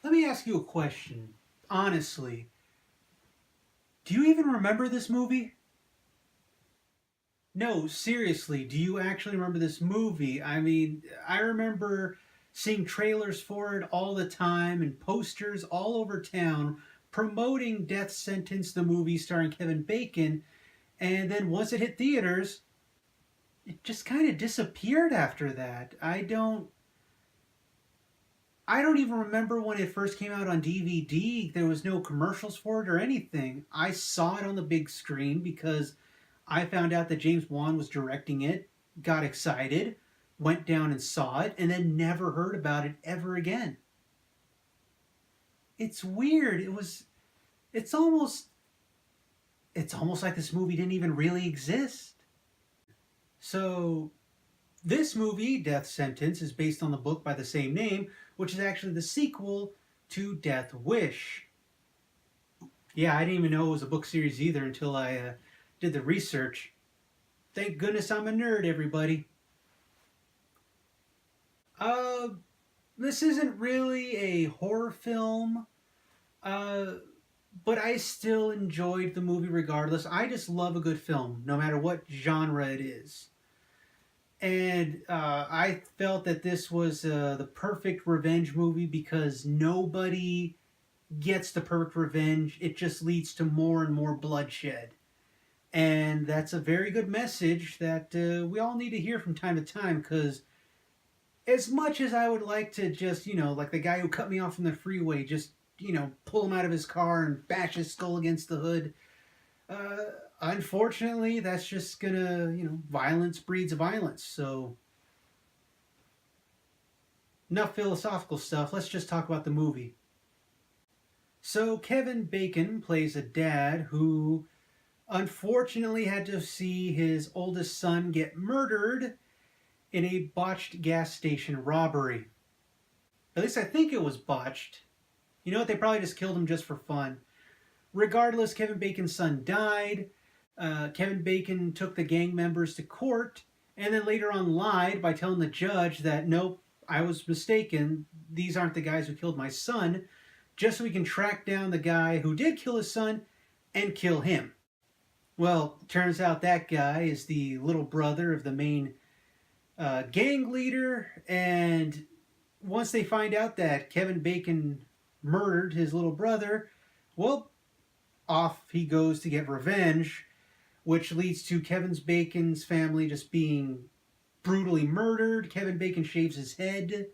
Let me ask you a question. Honestly, do you even remember this movie? No, seriously, do you actually remember this movie? I mean, I remember seeing trailers for it all the time and posters all over town promoting Death Sentence, the movie starring Kevin Bacon. And then once it hit theaters, it just kind of disappeared after that. I don't even remember when it first came out on DVD. There was no commercials for it or anything. I saw it on the big screen because I found out that James Wan was directing it, got excited, went down and saw it, and then never heard about it ever again. It's weird. It's almost it's almost like this movie didn't even really exist. So this movie, Death Sentence, is based on the book by the same name, which is actually the sequel to Death Wish. Yeah, I didn't even know it was a book series either until I did the research. Thank goodness I'm a nerd, everybody. Uh, this isn't really a horror film, uh, but I still enjoyed the movie regardless. I just love a good film, no matter what genre it is. And I felt that this was the perfect revenge movie because nobody gets the perfect revenge. It just leads to more and more bloodshed. And that's a very good message that we all need to hear from time to time because as much as I would like to just, like the guy who cut me off from the freeway, just, pull him out of his car and bash his skull against the hood, uh, unfortunately, that's just gonna, violence breeds violence. So, enough philosophical stuff. Let's just talk about the movie. So, Kevin Bacon plays a dad who unfortunately had to see his oldest son get murdered in a botched gas station robbery. At least I think it was botched. You know what? They probably just killed him just for fun. Regardless, Kevin Bacon's son died. Kevin Bacon took the gang members to court and then later on lied by telling the judge that, nope, I was mistaken. These aren't the guys who killed my son, just so we can track down the guy who did kill his son and kill him. Well, turns out that guy is the little brother of the main gang leader, and once they find out that Kevin Bacon murdered his little brother, well, off he goes to get revenge, which leads to Kevin Bacon's family just being brutally murdered. Kevin Bacon shaves his head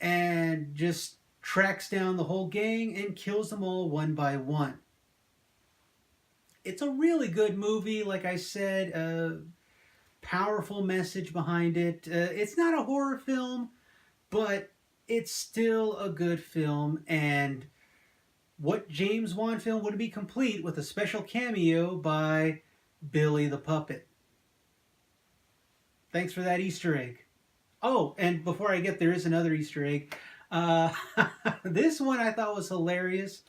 and just tracks down the whole gang and kills them all one by one. It's a really good movie, like I said, powerful message behind it. It's not a horror film, but it's still a good film, and what James Wan film would be complete with a special cameo by Billy the Puppet? Thanks for that Easter egg. Oh, and before I get there is another Easter egg. Uh, this one I thought was hilarious.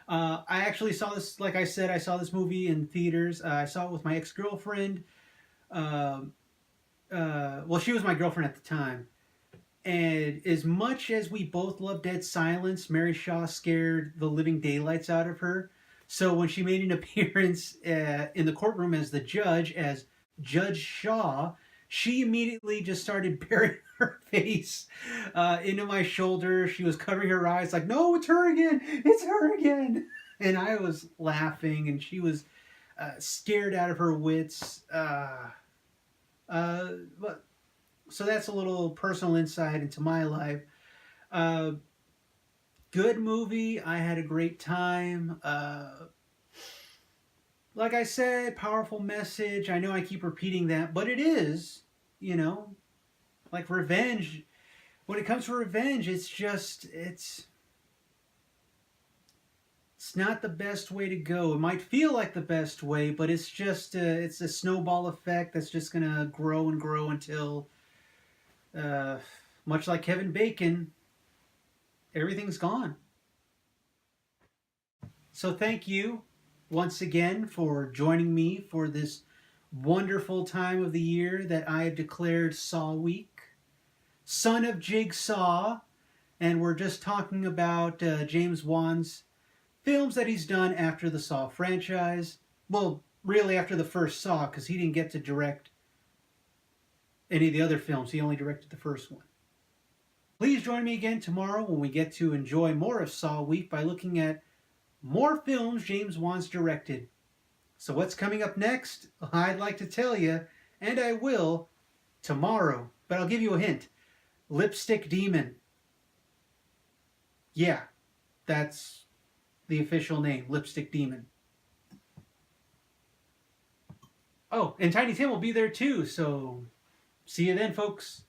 I actually saw this, like I said, I saw this movie in theaters. I saw it with my ex-girlfriend. Uh, well, she was my girlfriend at the time. And as much as we both love Dead Silence, Mary Shaw scared the living daylights out of her. So when she made an appearance in the courtroom as the judge, as Judge Shaw, she immediately just started burying her face into my shoulder. She was covering her eyes like, no, it's her again. It's her again. And I was laughing, and she was scared out of her wits. But so that's a little personal insight into my life. Uh, Good movie. I had a great time. Like I said, powerful message. I know I keep repeating that, but it is, you know, like revenge. When it comes to revenge, it's not the best way to go. It might feel like the best way, but it's a snowball effect that's just gonna grow and grow until, uh, much like Kevin Bacon, everything's gone. So thank you once again for joining me for this wonderful time of the year that I have declared Saw Week. Son of Jigsaw and we're just talking about James Wan's films that he's done after the Saw franchise. Well, really after the first Saw, because he didn't get to direct any of the other films. He only directed the first one. Please join me again tomorrow when we get to enjoy more of Saw Week by looking at more films James Wan's directed. So what's coming up next? I'd like to tell you, and I will, tomorrow. But I'll give you a hint. Lipstick Demon. Yeah, that's the official name, Lipstick Demon. Oh, and Tiny Tim will be there too, so see you then, folks.